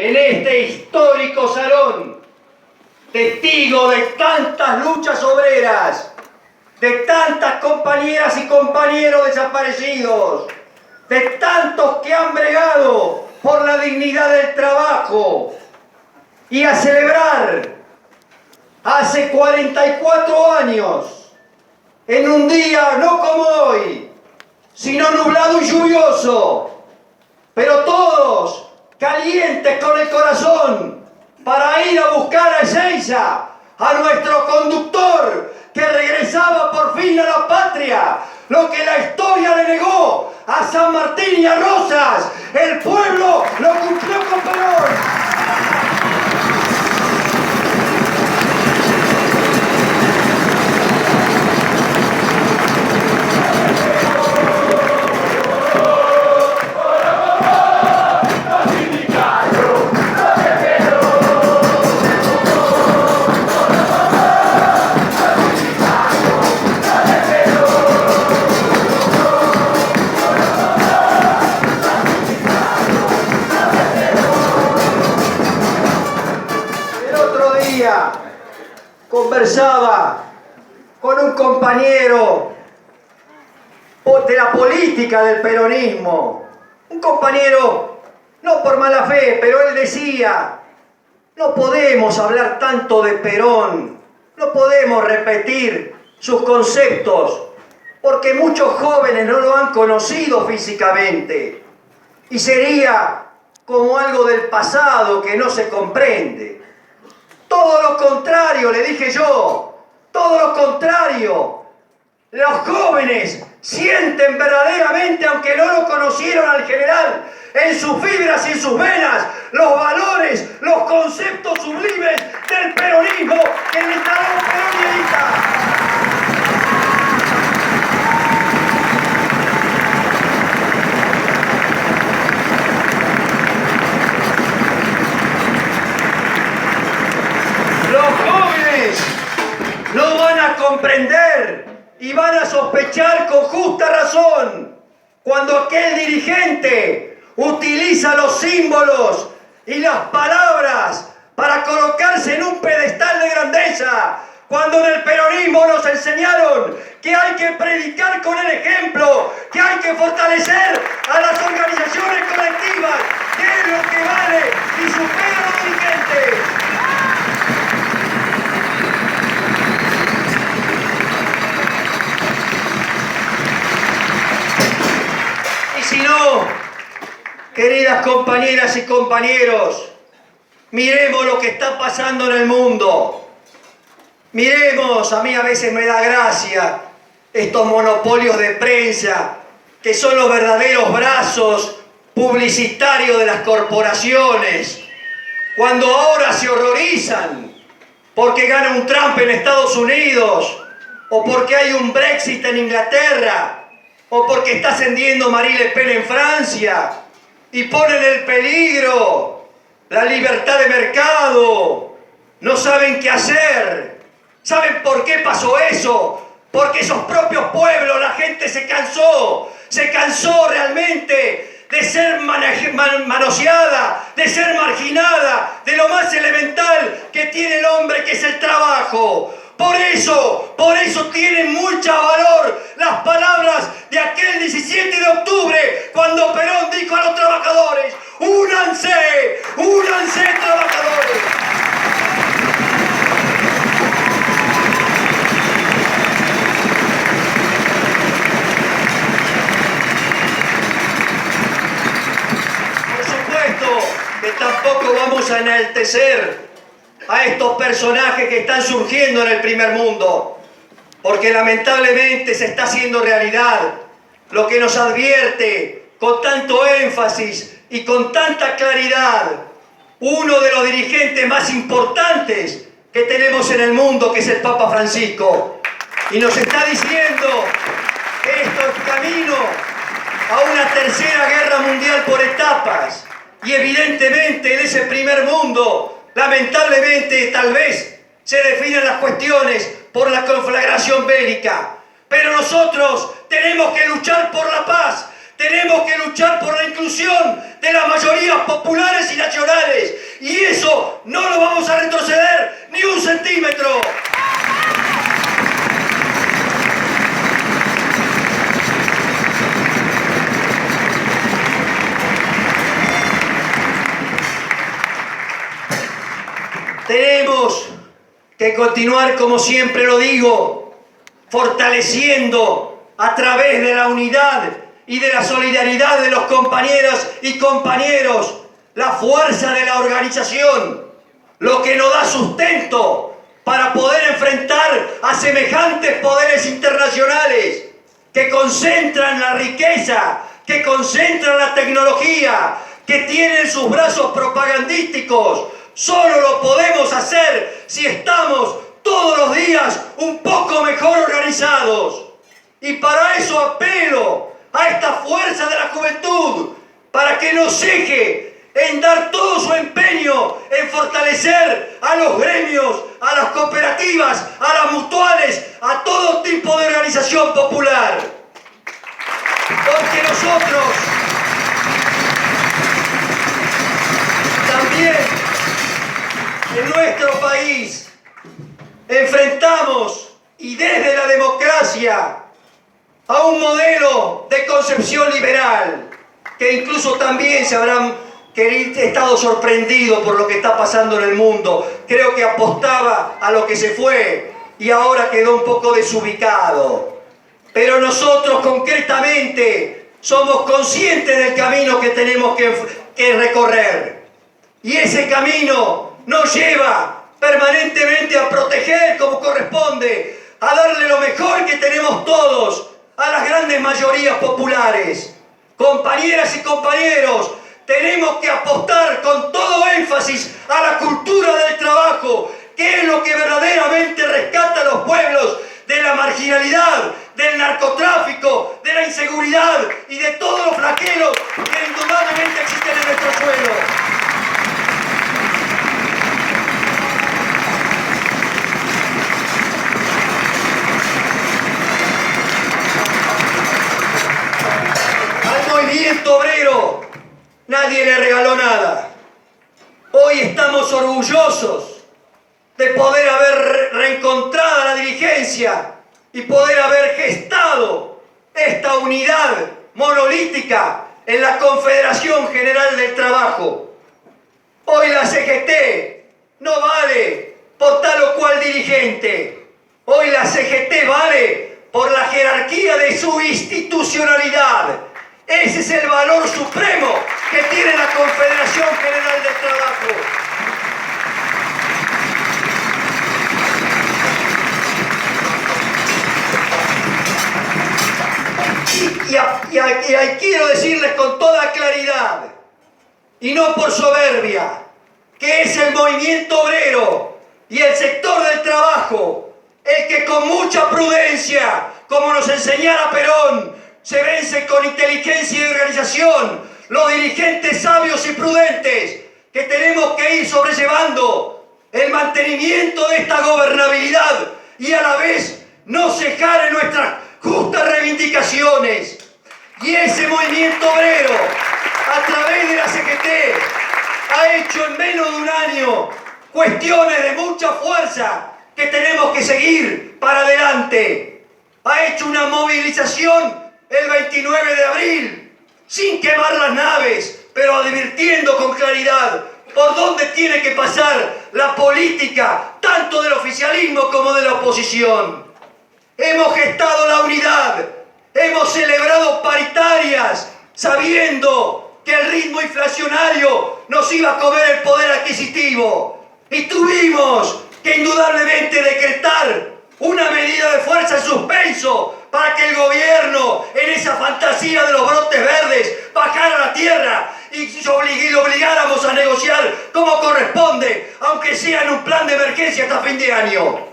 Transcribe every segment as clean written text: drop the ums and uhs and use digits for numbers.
en este histórico salón, testigo de tantas luchas obreras, de tantas compañeras y compañeros desaparecidos, de tantos que han bregado por la dignidad del trabajo, y a celebrar hace 44 años, en un día no como hoy, sino nublado y lluvioso, pero todos calientes con el corazón para ir a buscar a Ezeiza, a nuestro conductor que regresaba por fin a la patria, lo que la historia le negó a San Martín y a Rosas. El pueblo lo cumplió con Perón. Conversaba con un compañero de la política del peronismo, un compañero no por mala fe, pero él decía: no podemos hablar tanto de Perón, no podemos repetir sus conceptos, porque muchos jóvenes no lo han conocido físicamente, y sería como algo del pasado que no se comprende. Todo lo contrario, le dije yo, todo lo contrario. Los jóvenes sienten verdaderamente, aunque no lo conocieron al general, en sus fibras y en sus venas, los valores, los conceptos sublimes del peronismo que le instaló Perón y Evita. No van a comprender y van a sospechar con justa razón cuando aquel dirigente utiliza los símbolos y las palabras para colocarse en un pedestal de grandeza, cuando en el peronismo nos enseñaron que hay que predicar con el ejemplo, que hay que fortalecer a las organizaciones colectivas, que es lo que vale y supera a los dirigentes. Si no, queridas compañeras y compañeros, miremos lo que está pasando en el mundo. Miremos, a mí a veces me da gracia estos monopolios de prensa, que son los verdaderos brazos publicitarios de las corporaciones, cuando ahora se horrorizan porque gana un Trump en Estados Unidos, o porque hay un Brexit en Inglaterra, o porque está ascendiendo Marine Le Pen en Francia, y ponen en peligro la libertad de mercado. No saben qué hacer. ¿Saben por qué pasó eso? Porque esos propios pueblos, la gente se cansó realmente de ser manoseada, de ser marginada, de lo más elemental que tiene el hombre, que es el trabajo. Por eso tienen mucho valor las palabras de aquel 17 de octubre, cuando Perón dijo a los trabajadores: ¡únanse trabajadores! Por supuesto que tampoco vamos a enaltecer a estos personajes que están surgiendo en el primer mundo, porque lamentablemente se está haciendo realidad lo que nos advierte con tanto énfasis y con tanta claridad uno de los dirigentes más importantes que tenemos en el mundo, que es el Papa Francisco, y nos está diciendo que esto es camino a una tercera guerra mundial por etapas, y evidentemente en ese primer mundo, lamentablemente, tal vez se definen las cuestiones por la conflagración bélica. Pero nosotros tenemos que luchar por la paz, tenemos que luchar por la inclusión de las mayorías populares y nacionales, Tenemos que continuar, como siempre lo digo, fortaleciendo a través de la unidad y de la solidaridad de los compañeras y compañeros la fuerza de la organización, lo que nos da sustento para poder enfrentar a semejantes poderes internacionales que concentran la riqueza, que concentran la tecnología, que tienen sus brazos propagandísticos. Solo lo podemos hacer si estamos todos los días un poco mejor organizados. Y para eso apelo a esta fuerza de la juventud, para que nos deje en dar todo su empeño en fortalecer a los gremios, a las cooperativas, a las mutuales, a todo tipo de organización popular. Porque nosotros también en nuestro país enfrentamos, y desde la democracia, a un modelo de concepción liberal, que incluso también se habrán estado sorprendidos por lo que está pasando en el mundo. Creo que apostaba a lo que se fue y ahora quedó un poco desubicado. Pero nosotros concretamente somos conscientes del camino que tenemos que recorrer. Y ese camino nos lleva permanentemente a proteger como corresponde, a darle lo mejor que tenemos todos a las grandes mayorías populares. Compañeras y compañeros, tenemos que apostar con todo énfasis a la cultura del trabajo, que es lo que verdaderamente rescata a los pueblos de la marginalidad, del narcotráfico, de la inseguridad y de todos los flagelos que indudablemente existen en nuestro suelo. Al movimiento obrero nadie le regaló nada. Hoy estamos orgullosos de poder haber reencontrado a la dirigencia y poder haber gestado esta unidad monolítica en la Confederación General del Trabajo. Hoy la CGT no vale por tal o cual dirigente. Hoy la CGT vale por la jerarquía de su institucionalidad. Ese es el valor supremo que tiene la Confederación General del Trabajo. Y quiero decirles con toda claridad, y no por soberbia, que es el movimiento obrero y el sector del trabajo el que con mucha prudencia, como nos enseñara Perón, se vence con inteligencia y organización, los dirigentes sabios y prudentes que tenemos que ir sobrellevando el mantenimiento de esta gobernabilidad y a la vez no cejar en nuestras justas reivindicaciones. Y ese movimiento obrero, a través de la CGT, ha hecho en menos de un año cuestiones de mucha fuerza que tenemos que seguir para adelante. Ha hecho una movilización el 29 de abril, sin quemar las naves, pero advirtiendo con claridad por dónde tiene que pasar la política, tanto del oficialismo como de la oposición. Hemos gestado la unidad, hemos celebrado paritarias, sabiendo que el ritmo inflacionario nos iba a comer el poder adquisitivo. Y tuvimos que indudablemente decretar una medida de fuerza en suspenso para que el gobierno, en esa fantasía de los brotes verdes, bajara a la tierra y lo obligáramos a negociar como corresponde, aunque sea en un plan de emergencia hasta fin de año.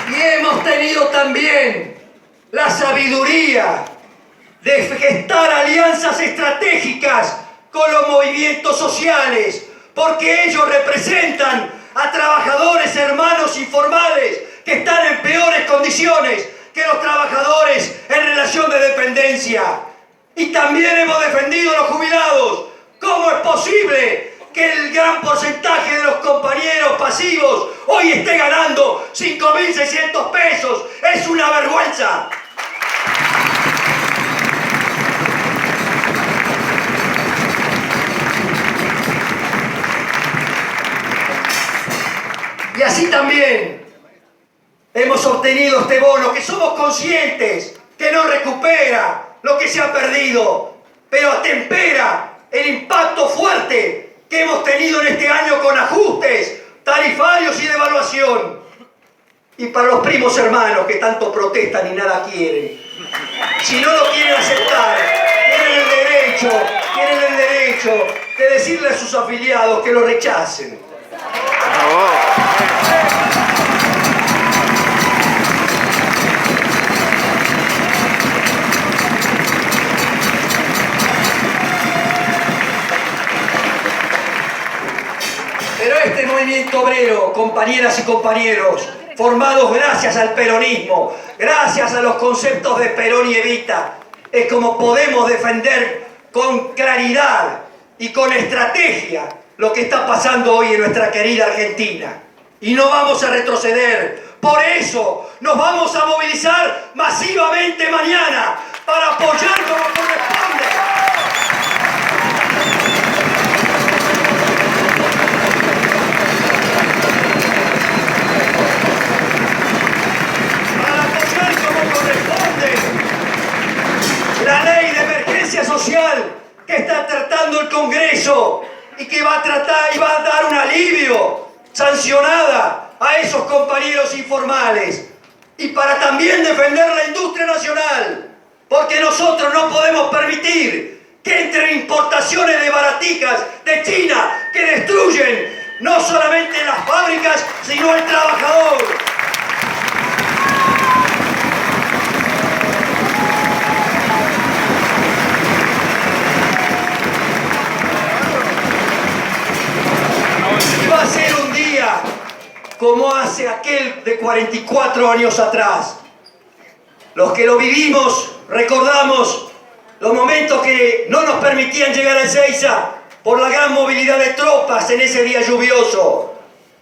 Y hemos tenido también la sabiduría de gestar alianzas estratégicas con los movimientos sociales, porque ellos representan a trabajadores hermanos informales que están en peores condiciones que los trabajadores en relación de dependencia. Y también hemos defendido a los jubilados. ¿Cómo es posible que el gran porcentaje de los compañeros pasivos hoy esté ganando 5.600 pesos? Es una vergüenza. así también hemos obtenido este bono, que somos conscientes que no recupera lo que se ha perdido, pero atempera el impacto fuerte que hemos tenido en este año con ajustes tarifarios y devaluación. Y para los primos hermanos que tanto protestan y nada quieren, si no lo quieren aceptar, tienen el derecho de decirle a sus afiliados que lo rechacen. Pero este movimiento obrero, compañeras y compañeros, formados gracias al peronismo, gracias a los conceptos de Perón y Evita, es como podemos defender con claridad y con estrategia lo que está pasando hoy en nuestra querida Argentina. Y no vamos a retroceder. Por eso nos vamos a movilizar masivamente mañana para apoyar como corresponde. La ley de emergencia social que está tratando el Congreso y que va a tratar y va a dar un alivio sancionada a esos compañeros informales, y para también defender la industria nacional, porque nosotros no podemos permitir que entren importaciones de baraticas de China que destruyen no solamente las fábricas sino el trabajador. Va a ser un día como hace aquel de 44 años atrás. Los que lo vivimos recordamos los momentos que no nos permitían llegar a Ezeiza por la gran movilidad de tropas en ese día lluvioso.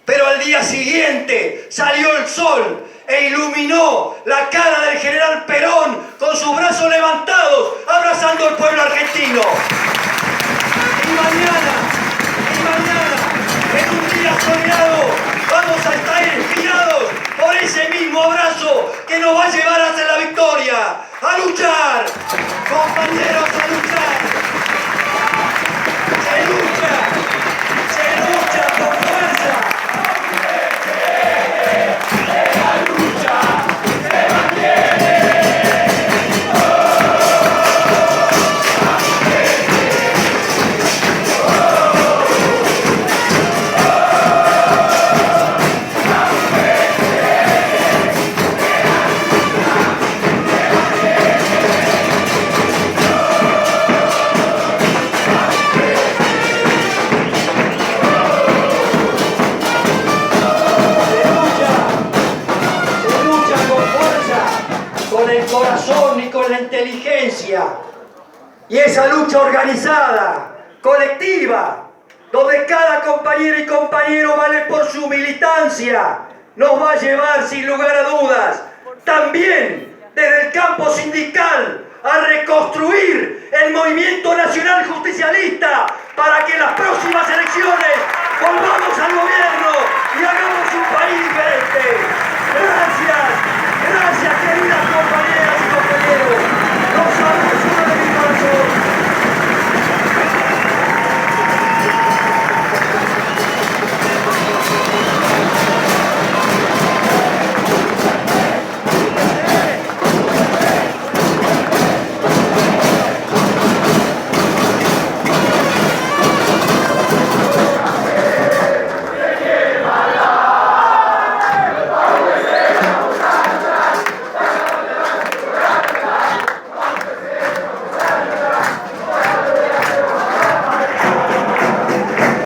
Pero al día siguiente salió el sol e iluminó la cara del general Perón con sus brazos levantados, abrazando al pueblo argentino. Y mañana, en un día soleado, vamos a estar inspirados por ese mismo abrazo que nos va a llevar hacia la victoria. ¡A luchar! Compañeros, a luchar. Se lucha con fuerza. La lucha se mantiene. Corazón y con la inteligencia, y esa lucha organizada, colectiva, donde cada compañera y compañero vale por su militancia, nos va a llevar sin lugar a dudas también desde el campo sindical a reconstruir el movimiento nacional justicialista para que en las próximas elecciones volvamos al gobierno y hagamos un país diferente.